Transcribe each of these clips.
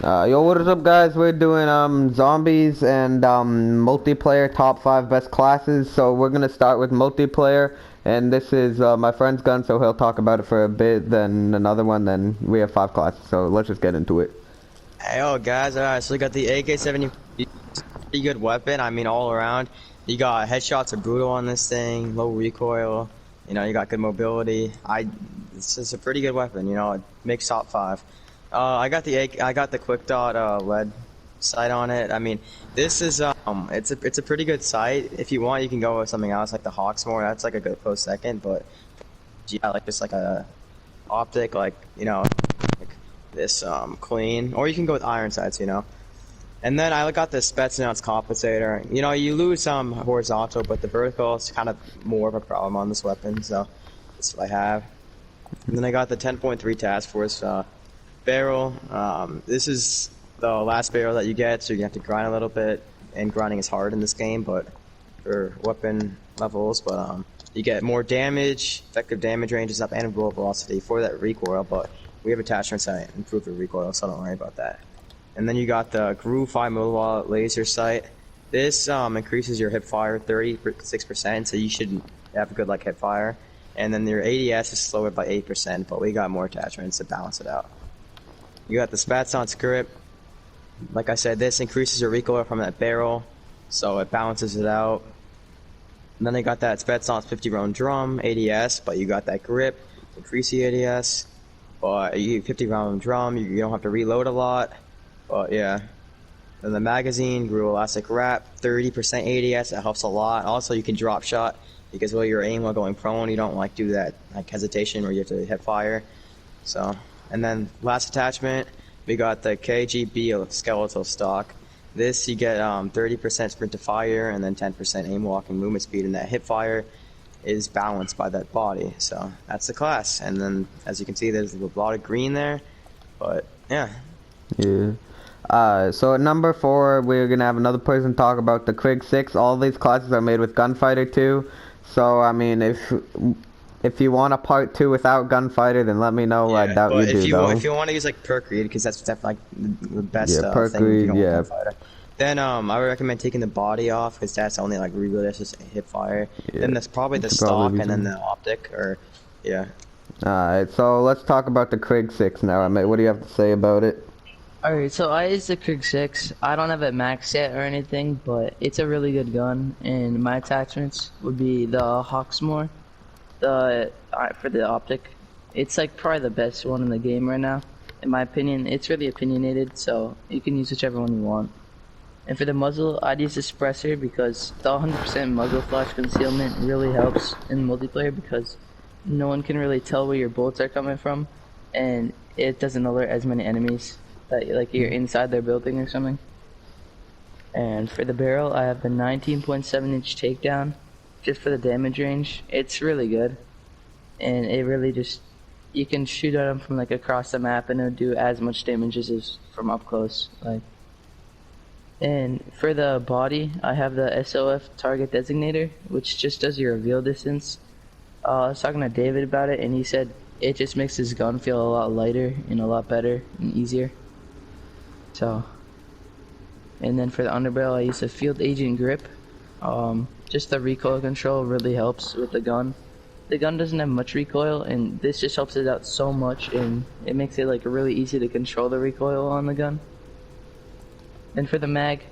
Yo, what is up, guys? We're doing zombies and multiplayer top 5 best classes. So we're gonna start with multiplayer, and this is my friend's gun, so he'll talk about it for a bit. Then another one. Then we have 5 classes. So let's just get into it. Hey, yo, guys, alright, so we got the AK-70, pretty good weapon, I mean, all around. You got headshots are brutal on this thing, low recoil, you know, you got good mobility. It's just a pretty good weapon, you know, it makes top 5. I got the quick dot lead sight on it. I mean, this is it's a pretty good sight. If you want, you can go with something else like the Hawksmoor. That's like a good close second, but yeah, like just like a optic, like, you know, like this clean, or you can go with iron sights, you know. And then I got this Spetsnaz compensator. You know, you lose some horizontal, but the vertical is kind of more of a problem on this weapon, so that's what I have. And then I got the 10.3 Task Force barrel. This is the last barrel that you get, so you have to grind a little bit, and grinding is hard in this game, but for weapon levels, but you get more damage, effective damage range is up, and roll velocity for that recoil, but we have attachments that improve the recoil, so don't worry about that. And then you got the GRU 5mm laser sight. This increases your hip fire 36%, so you should have a good hip fire. And then your ADS is slower by 8%, but we got more attachments to balance it out. You got the Spetsnaz grip. Like I said, this increases your recoil from that barrel, so it balances it out. And then they got that Spetsnaz 50 round drum ADS, but you got that grip, increase the ADS. But you 50 round drum, you don't have to reload a lot. But yeah. Then the magazine, GRU elastic wrap, 30% ADS, that helps a lot. Also, you can drop shot because while you're aiming while going prone, you don't do that hesitation where you have to hit fire. So, and then last attachment, we got the KGB skeletal stock. This you get 30% sprint to fire and then 10% aim walking movement speed, and that hip fire is balanced by that body. So that's the class. And then as you can see, there's a lot of green there, but yeah. Yeah. So at number 4, we're gonna have another person talk about the Krig 6. All these classes are made with Gunfighter 2. So I mean, if you want a part 2 without Gunfighter, then let me know. Yeah, I doubt you do, though. If you want to use Perk Read, because that's definitely the best Perk thing if Read, you don't want Gunfighter. Then I would recommend taking the body off, because that's only reload, that's just hip fire. Yeah. Then that's probably the stock and then the optic, or yeah. Alright, so let's talk about the Krig 6 now. What do you have to say about it? Alright, so I use the Krig 6. I don't have it maxed yet or anything, but it's a really good gun, and my attachments would be the Hawksmoor, for the optic. It's probably the best one in the game right now, in my opinion. It's really opinionated, so you can use whichever one you want. And for the muzzle, I'd use the suppressor because the 100% muzzle flash concealment really helps in multiplayer because no one can really tell where your bullets are coming from, and it doesn't alert as many enemies that you're inside their building or something. And for the barrel, I have the 19.7-inch takedown just for the damage range. It's really good, and it really just, you can shoot at them from across the map and it'll do as much damage as is from up close. And for the body, I have the SOF target designator, which just does your reveal distance. I was talking to David about it, and he said it just makes his gun feel a lot lighter and a lot better and easier. So, and then for the underbarrel, I use a field agent grip. Just the recoil control really helps with the gun. The gun doesn't have much recoil, and this just helps it out so much, and it makes it really easy to control the recoil on the gun. Then for the mag,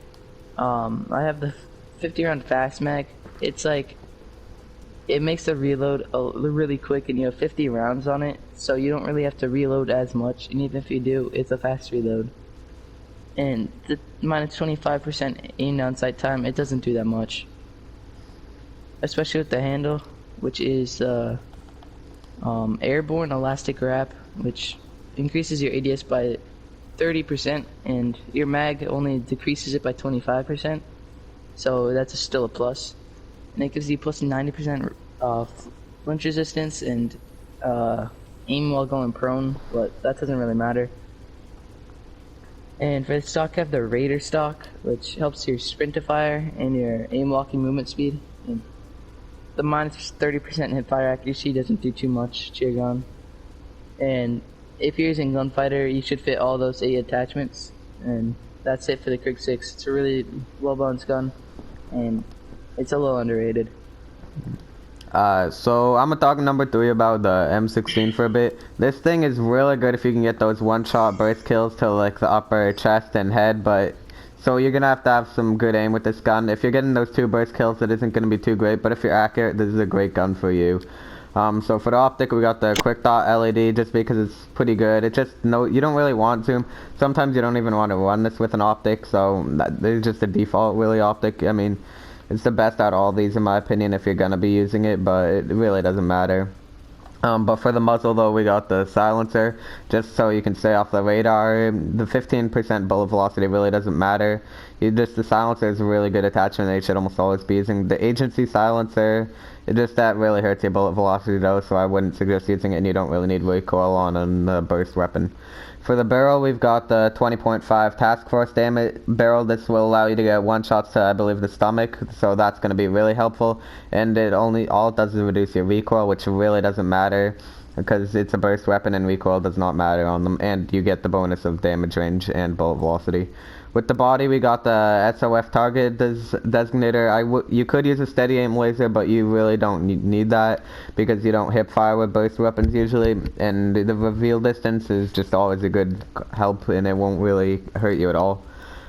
I have the 50 round fast mag. It's it makes the reload really quick, and you have 50 rounds on it, so you don't really have to reload as much, and even if you do, it's a fast reload. And the minus 25% aim down sight time, it doesn't do that much. Especially with the handle, which is airborne elastic wrap, which increases your ADS by 30%, and your mag only decreases it by 25%, so that's still a plus. And it gives you plus 90% flinch resistance and aim while going prone, but that doesn't really matter. And for the stock, I have the Raider stock, which helps your sprint to fire and your aim walking movement speed. And the minus 30% hip fire accuracy doesn't do too much to your gun. And if you're using Gunfighter, you should fit all those 8 attachments. and that's it for the Krig 6. It's a really low bones gun, and it's a little underrated. So I'm gonna talk number 3 about the M16 for a bit. This thing is really good if you can get those one-shot burst kills to like the upper chest and head, but so you're gonna have to have some good aim with this gun. If you're getting those 2 burst kills, it isn't gonna be too great, but if you're accurate, this is a great gun for you. So for the optic, we got the quick dot LED just because it's pretty good. It just, no, you don't really want zoom. Sometimes you don't even want to run this with an optic, so this is just a default really optic. I mean, it's the best out of all these in my opinion if you're gonna be using it, but it really doesn't matter. But for the muzzle though, we got the silencer, just so you can stay off the radar. The 15% bullet velocity really doesn't matter. The silencer is a really good attachment that you should almost always be using. The agency silencer, that really hurts your bullet velocity though, so I wouldn't suggest using it, and you don't really need recoil on a burst weapon. For the barrel, we've got the 20.5 task force damage barrel. This will allow you to get one shots to, I believe, the stomach, so that's going to be really helpful. And all it does is reduce your recoil, which really doesn't matter because it's a burst weapon and recoil does not matter on them, and you get the bonus of damage range and bullet velocity. With the body, we got the SOF target designator. You could use a steady aim laser, but you really don't need that because you don't hip fire with burst weapons usually, and the reveal distance is just always a good help, and it won't really hurt you at all.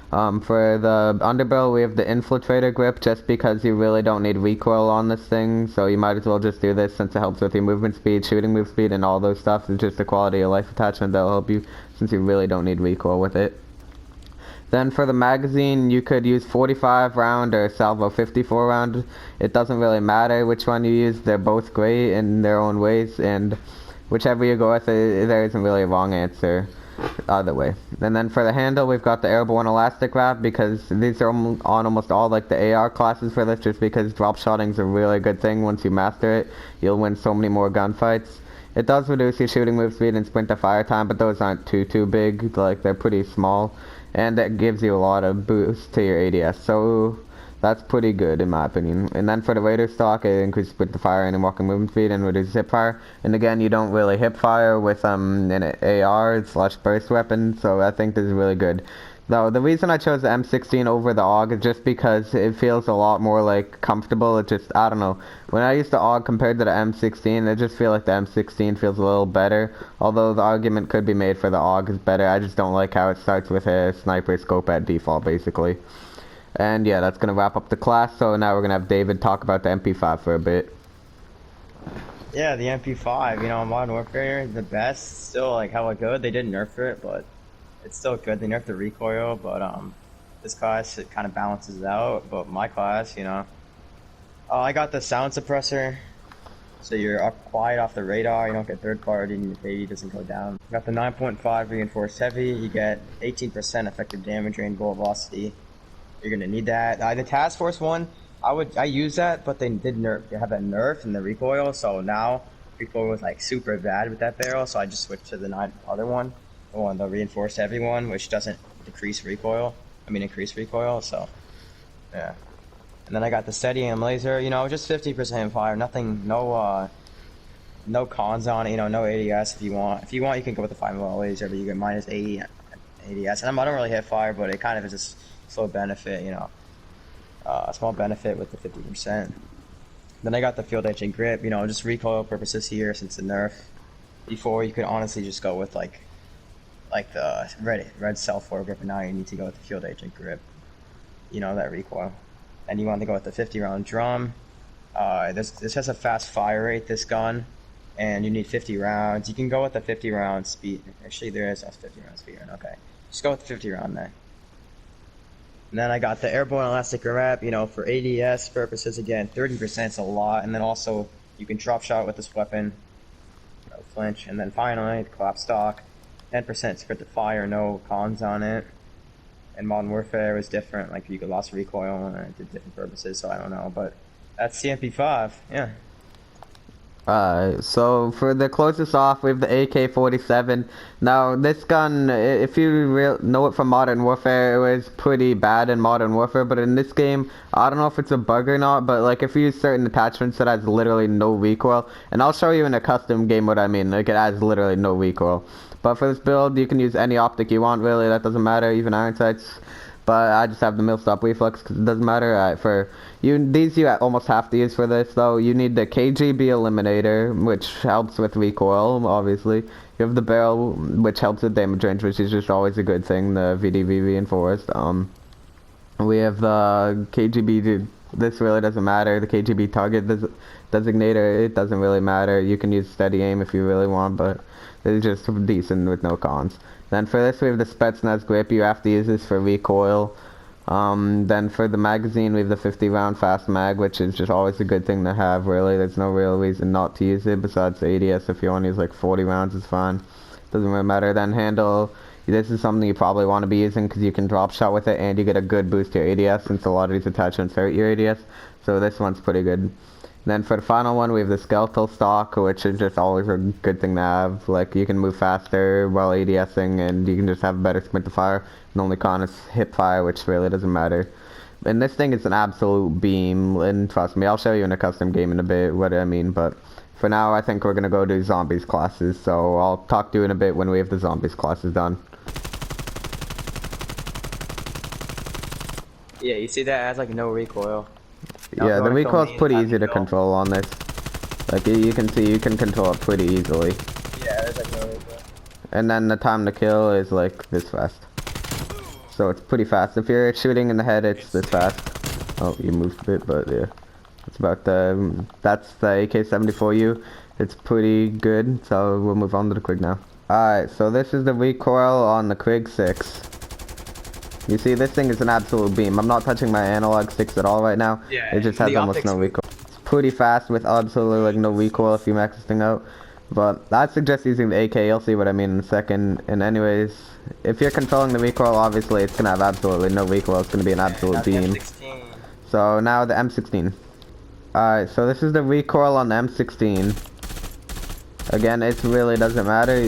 For the underbarrel, we have the infiltrator grip just because you really don't need recoil on this thing, so you might as well just do this since it helps with your movement speed, shooting move speed, and all those stuff. It's just a quality of life attachment that'll help you since you really don't need recoil with it. Then for the magazine, you could use 45 round or salvo 54 round. It doesn't really matter which one you use. They're both great in their own ways, and whichever you go with, there isn't really a wrong answer either way. And then for the handle, we've got the airborne elastic wrap because these are on almost all like the AR classes for this, just because drop shotting is a really good thing. Once you master it, you'll win so many more gunfights. It does reduce your shooting move speed and sprint to fire time, but those aren't too big. Like, they're pretty small, and that gives you a lot of boost to your ADS, so that's pretty good in my opinion. And then for the Raider stock, it increases sprint to fire and walking movement speed and reduces hip fire. And again, you don't really hip fire with an AR/burst weapon, so I think this is really good. Though the reason I chose the M16 over the AUG is just because it feels a lot more like comfortable. It just, I don't know. When I use the AUG compared to the M16, I just feel like the M16 feels a little better. Although the argument could be made for the AUG is better. I just don't like how it starts with a sniper scope at default, basically. And yeah, that's gonna wrap up the class. So now we're gonna have David talk about the MP5 for a bit. Yeah, the MP5, you know, Modern Warfare, the best, still like hella good. They didn't nerf it, but it's still good. They nerfed the recoil, but this class, it kind of balances it out. But my class, you know, I got the sound suppressor, so you're up quiet off the radar. You don't get third party, and your baby doesn't go down. You got the 9.5 reinforced heavy. You get 18% effective damage range, bullet velocity. You're gonna need that. The task force one, I use that, but they did have that nerf in the recoil. So now recoil was like super bad with that barrel. So I just switched to the other one. The reinforced heavy one, which doesn't increase recoil. So yeah. And then I got the steady aim laser, you know, just 50% fire, nothing, no cons on it, you know, no ADS if you want. If you want, you can go with the 5mm laser, but you get minus 80 ADS. And I don't really hit fire, but it kind of is a slow benefit, you know, a small benefit with the 50%. Then I got the field edge and grip, you know, just recoil purposes here since the nerf. Before, you could honestly just go with like the red cell 4 grip, and now you need to go with the field agent grip, you know, that recoil. And you want to go with the 50 round drum. This has a fast fire rate, this gun, and you need 50 rounds. You can go with the 50 round speed. Actually, there is a 50 round speed. Okay, just go with the 50 round there. And then I got the airborne elastic wrap, you know, for ADS purposes. Again, 30% is a lot, and then also you can drop shot with this weapon, no flinch. And then finally, the collapse stock. 10% sprint to fire, no cons on it. And Modern Warfare was different, like you could lost recoil and it did different purposes, so I don't know. But that's the MP5, yeah. So for the closest off, we have the AK-47. Now, this gun, if you know it from Modern Warfare, it was pretty bad in Modern Warfare, but in this game, I don't know if it's a bug or not, but like if you use certain attachments, it has literally no recoil. And I'll show you in a custom game what I mean, like it has literally no recoil. But for this build, you can use any optic you want, really, that doesn't matter, even iron sights. But I just have the millstop reflex because it doesn't matter. For you almost have to use for this though. You need the KGB eliminator, which helps with recoil, obviously. You have the barrel, which helps with damage range, which is just always a good thing. The VDV reinforced. We have the KGB. This really doesn't matter. The KGB target designator, it doesn't really matter. You can use steady aim if you really want, but it's just decent with no cons. Then for this we have the Spetsnaz grip. You have to use this for recoil. Then for the magazine we have the 50 round fast mag, which is just always a good thing to have, really. There's no real reason not to use it besides the ADS. If you want to use like 40 rounds, it's fine. Doesn't really matter. Then handle. This is something you probably want to be using because you can drop shot with it and you get a good boost to your ADS since a lot of these attachments hurt your ADS. So this one's pretty good. Then for the final one, we have the skeletal stock, which is just always a good thing to have. Like, you can move faster while ADSing, and you can just have a better sprint to fire. The only con is hip fire, which really doesn't matter. And this thing is an absolute beam, and trust me, I'll show you in a custom game in a bit what I mean, but for now, I think we're gonna go do zombies classes, so I'll talk to you in a bit when we have the zombies classes done. Yeah, you see that it has like no recoil. Yeah, the recoil's pretty easy to control on this. Like, you can see, you can control it pretty easily. Yeah, there's like no recoil. And then the time to kill is like this fast. So it's pretty fast. If you're shooting in the head, it's this fast. Oh, you moved a bit, but yeah. It's about the, that's the AK-74U. It's pretty good, so we'll move on to the Quig now. Alright, so this is the recoil on the Quig 6. You see, this thing is an absolute beam. I'm not touching my analog sticks at all right now. Yeah, it just has almost no recoil. It's pretty fast with absolutely like no recoil if you max this thing out. But I'd suggest using the AK. You'll see what I mean in a second. And anyways, if you're controlling the recoil, obviously it's gonna have absolutely no recoil. It's gonna be an absolute beam. M16. So now the M16. Alright, so this is the recoil on the M16. Again, it really doesn't matter.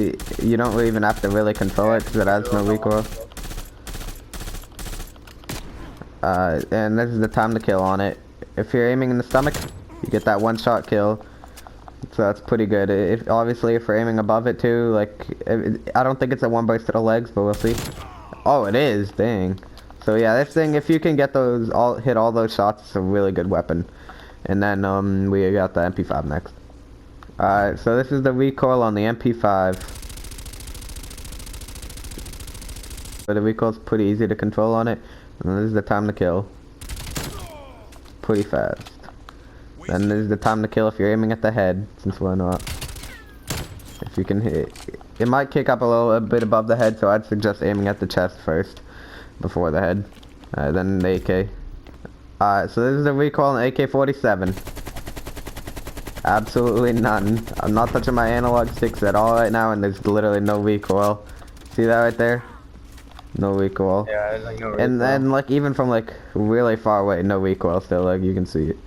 You don't even have to really control it because it has no recoil. And this is the time to kill on it. If you're aiming in the stomach, you get that one-shot kill. So that's pretty good. Obviously, if you're aiming above it too, like, I don't think it's a one burst to the legs, but we'll see. Oh, it is. Dang. So yeah, this thing, if you can get those, hit all those shots, it's a really good weapon. And then we got the MP5 next. Alright, so this is the recoil on the MP5. So the recoil's pretty easy to control on it. And this is the time to kill. Pretty fast. Then this is the time to kill if you're aiming at the head, since we're not. If you can hit, it might kick up a bit above the head, so I'd suggest aiming at the chest first, before the head. Then the AK. Alright, so this is the recoil on the AK-47. Absolutely none. I'm not touching my analog sticks at all right now, and there's literally no recoil. See that right there? No recoil. Yeah, there's like no recoil. And then, like, even from, like, really far away, no recoil still, like, you can see it.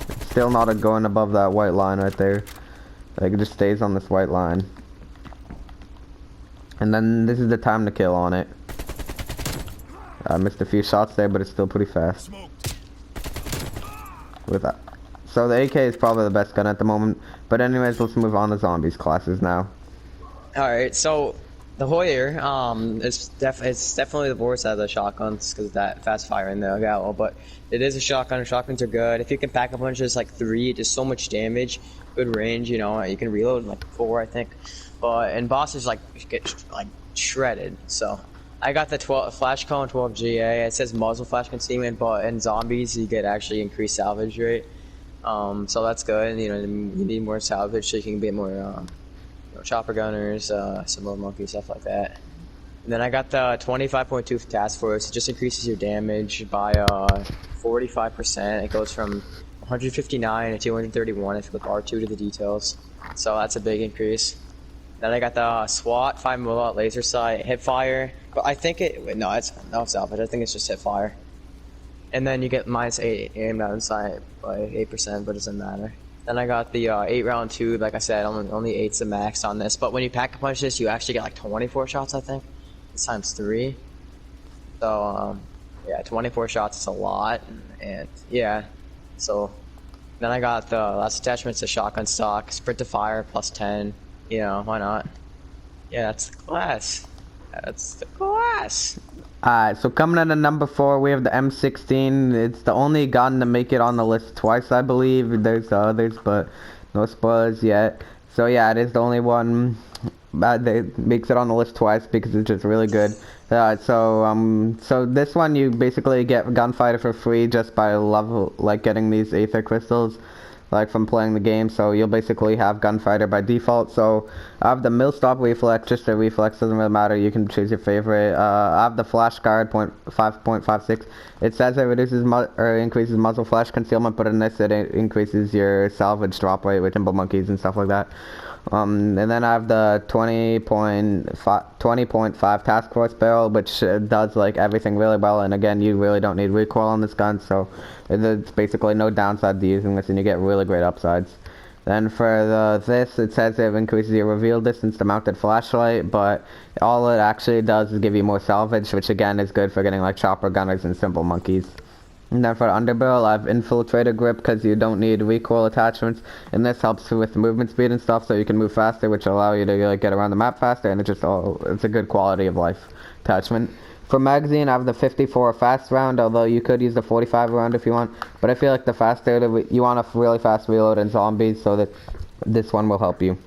It's still not going above that white line right there. Like, it just stays on this white line. And then, this is the time to kill on it. I missed a few shots there, but it's still pretty fast. With that. So, the AK is probably the best gun at the moment. But anyways, let's move on to zombies classes now. Alright, so the Hoyer, it's definitely the worst out of the shotguns because of that fast fire in the gallo, but it is a shotgun. Shotguns are good. If you can pack a bunch of just like 3, just so much damage, good range, you know, you can reload like 4, I think. But and bosses like get like shredded. So I got the 12 flash cone 12 GA. It says muzzle flash concealment, but in zombies you get actually increased salvage rate. So that's good. You know, you need more salvage so you can get more. Chopper gunners, some little monkey stuff like that. And then I got the 25.2 task force. It just increases your damage by 45%. It goes from 159 to 231 if you look R2 to the details. So that's a big increase. Then I got the SWAT 5mm laser sight hip fire. But I think no, it's salvage. I think it's just hip fire. And then you get -8 aim down sight by 8%, but it doesn't matter. Then I got the 8-round tube. Like I said, only 8's the max on this. But when you pack a punch this, you actually get like 24 shots, I think. It's times 3. So yeah, 24 shots is a lot, and yeah. So then I got the last attachments: the shotgun stock, sprint to fire +10. You know, why not? Yeah, that's the class. That's the class. Alright, so coming in at number 4, we have the M16. It's the only gun to make it on the list twice, I believe. There's others, but no spoilers yet. So yeah, it is the only one that makes it on the list twice because it's just really good. So this one you basically get Gunfighter for free just by getting these Aether crystals. Like from playing the game, so you'll basically have Gunfighter by default. So I have the Millstop reflex, just a reflex, doesn't really matter, you can choose your favorite. I have the Flash Guard 5.56. It says it reduces or increases muzzle flash concealment, but in this it increases your salvage drop rate with Timber Monkeys and stuff like that. And then I have the 20.5 Task Force barrel, which does like everything really well, and again, you really don't need recoil on this gun, so there's basically no downside to using this, and you get really great upsides. Then for this, it says it increases your reveal distance to mounted flashlight, but all it actually does is give you more salvage, which again is good for getting like chopper gunners and simple monkeys. And then for the underbarrel, I have infiltrator grip because you don't need recoil attachments, and this helps with movement speed and stuff, so you can move faster, which will allow you to like get around the map faster, and it's a good quality of life attachment. For magazine, I have the 54 fast round, although you could use the 45 round if you want, but I feel like the faster you want a really fast reload in zombies, so that this one will help you.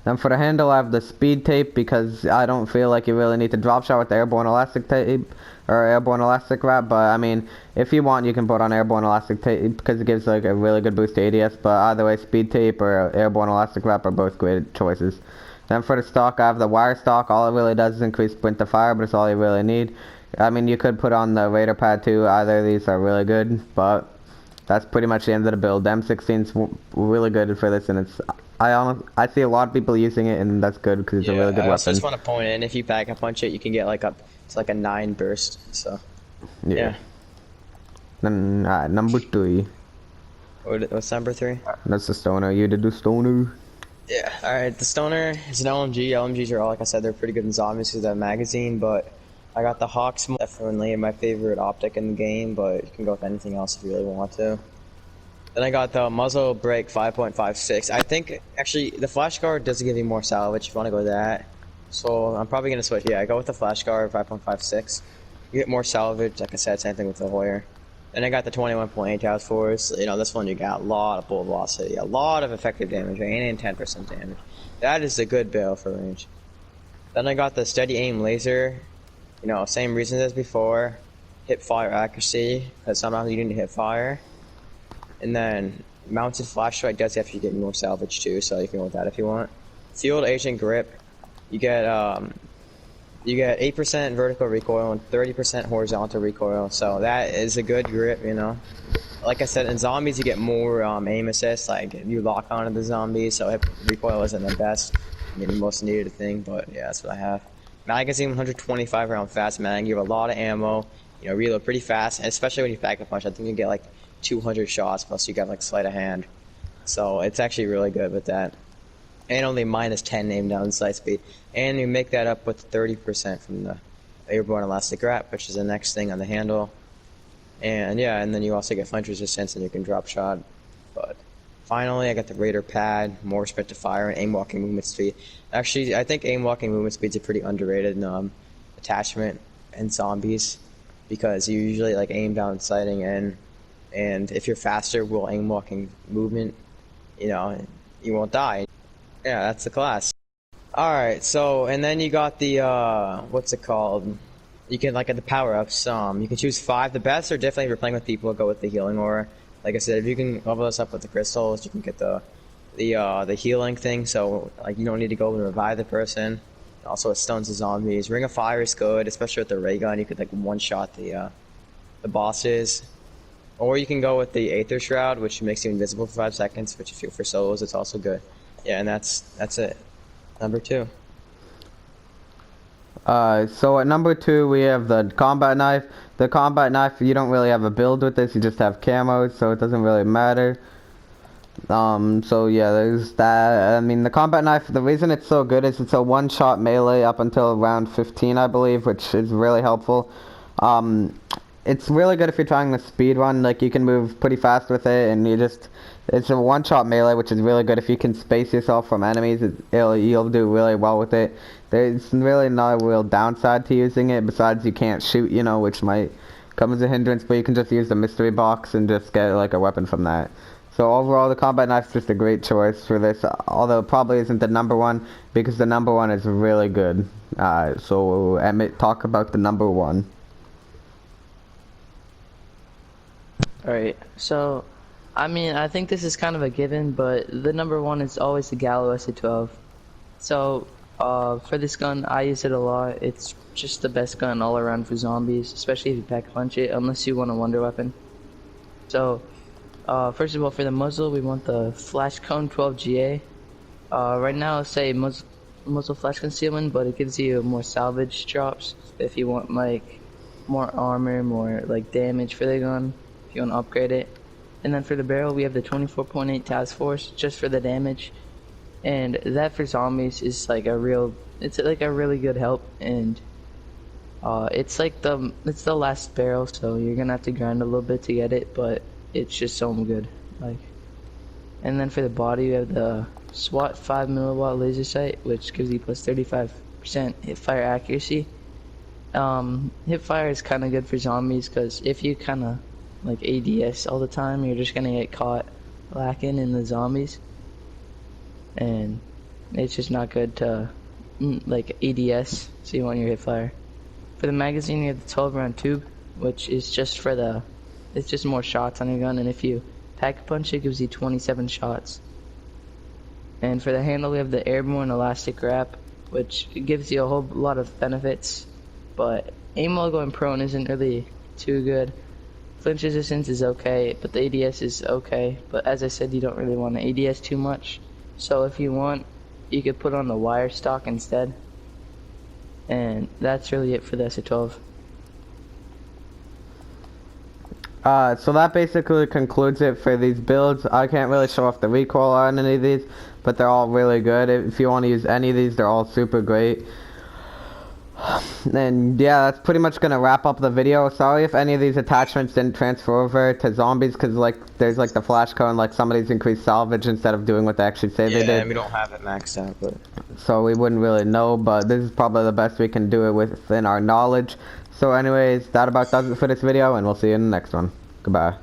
Then for the handle, I have the speed tape because I don't feel like you really need to drop shot with the airborne elastic tape or airborne elastic wrap, but I mean, if you want, you can put on airborne elastic tape because it gives like a really good boost to ADS, but either way, speed tape or airborne elastic wrap are both great choices. Then for the stock, I have the wire stock. All it really does is increase sprint to fire, but it's all you really need. I mean, you could put on the Raider pad too. Either of these are really good, but that's pretty much the end of the build. The M16's really good for this, and I see a lot of people using it, and that's good because it's a really good weapon. I just want to point in, if you pack a punch it, you can get like it's like a 9 burst. So yeah. Then number 3. What's number 3? That's the stoner. You did the stoner. Yeah. All right. The stoner is an LMG. LMGs are all, like I said, they're pretty good in zombies because they're magazine, but I got the Hawksmoor, definitely my favorite optic in the game, but you can go with anything else if you really want to. Then I got the muzzle brake 5.56. I think actually the flash guard does give you more salvage if you want to go with that. So I'm probably gonna switch. Yeah, I go with the flash guard 5.56. You get more salvage, like I said, same thing with the Hoyer. Then I got the 21.8 Task Force. You know, this one you got a lot of bullet velocity, a lot of effective damage, and 10% damage. That is a good barrel for range. Then I got the steady aim laser. You know, same reasons as before. Hip fire accuracy, because sometimes you need to hit fire. And then mounted flashlight does actually get more salvage too, so you can go with that if you want. Field agent grip, you get 8% vertical recoil and 30% horizontal recoil, so that is a good grip, you know. Like I said, in zombies you get more aim assist, like you lock onto the zombies, so recoil isn't the best, I mean, the most needed thing, but yeah, that's what I have. Magazine 125 round fast mag, you have a lot of ammo, you know, reload pretty fast, and especially when you pack a punch, I think you get like 200 shots, plus you got like sleight of hand, so it's actually really good with that. And only -10 aim down sight speed, and you make that up with 30% from the airborne elastic wrap, which is the next thing on the handle. And yeah, and then you also get flinch resistance, and you can drop shot. But finally, I got the Raider pad, more sprint to fire, and aim walking movement speed. Actually, I think aim walking movement speed is a pretty underrated attachment in zombies, because you usually like aim down sighting, and if you're faster while aim walking movement, you know, you won't die. Yeah, that's the class. Alright, so, and then you got the, what's it called? You can, like, at the power-ups, you can choose 5. The best are definitely, if you're playing with people, go with the healing aura. Like I said, if you can level this up with the crystals, you can get the healing thing, so, like, you don't need to go and revive the person. Also, it stuns the zombies. Ring of Fire is good, especially with the ray gun. You could, like, one-shot the bosses. Or you can go with the Aether Shroud, which makes you invisible for 5 seconds, which if you're for solos, it's also good. Yeah, and that's it. Number 2. So at number 2 we have the combat knife. The combat knife, you don't really have a build with this, you just have camos, so it doesn't really matter. So yeah, there's that. I mean, the combat knife, the reason it's so good is it's a one-shot melee up until round 15, I believe, which is really helpful. It's really good if you're trying to speed run, like you can move pretty fast with it, and it's a one-shot melee, which is really good if you can space yourself from enemies. You'll do really well with it. There's really not a real downside to using it, besides you can't shoot, you know, which might come as a hindrance, but you can just use the mystery box and just get like a weapon from that. So overall, the combat knife's just a great choice for this, although it probably isn't the number one, because the number one is really good. So Emmett, talk about the number one. Alright, so, I mean, I think this is kind of a given, but the number one is always the Gallo SA-12. So, for this gun, I use it a lot. It's just the best gun all around for zombies, especially if you pack punch it, unless you want a wonder weapon. So, first of all, for the muzzle, we want the Flash Cone 12GA. Right now, say muzzle flash concealment, but it gives you more salvage drops if you want, like, more armor, more, like, damage for the gun, if you want to upgrade it. And then for the barrel, we have the 24.8 Task Force, just for the damage. And that for zombies is like it's like a really good help, and it's the last barrel, so you're gonna have to grind a little bit to get it, but it's just so good. Like, and then for the body, we have the SWAT 5 milliwatt laser sight, which gives you plus 35% hip fire accuracy. Hip fire is kind of good for zombies, because if you kind of like ADS all the time, you're just gonna get caught lacking in the zombies, and it's just not good to like ADS, so you want your hip fire. For the magazine, you have the 12 round tube, which is just for it's just more shots on your gun, and if you pack a punch, it gives you 27 shots. And for the handle, we have the airborne elastic wrap, which gives you a whole lot of benefits, but aim while going prone isn't really too good. Flinch resistance is okay, but the ADS is okay, but as I said, you don't really want to ADS too much. So if you want, you could put on the wire stock instead. And that's really it for the SA-12. So that basically concludes it for these builds. I can't really show off the recoil on any of these, but they're all really good. If you want to use any of these, they're all super great. And yeah, that's pretty much gonna wrap up the video. Sorry if any of these attachments didn't transfer over to zombies, because like there's like the flash cone, like somebody's increased salvage instead of doing what they actually say they did. Yeah, we don't have it maxed out, but so we wouldn't really know, but this is probably the best we can do it within our knowledge. So anyways, that about does it for this video, and we'll see you in the next one. Goodbye.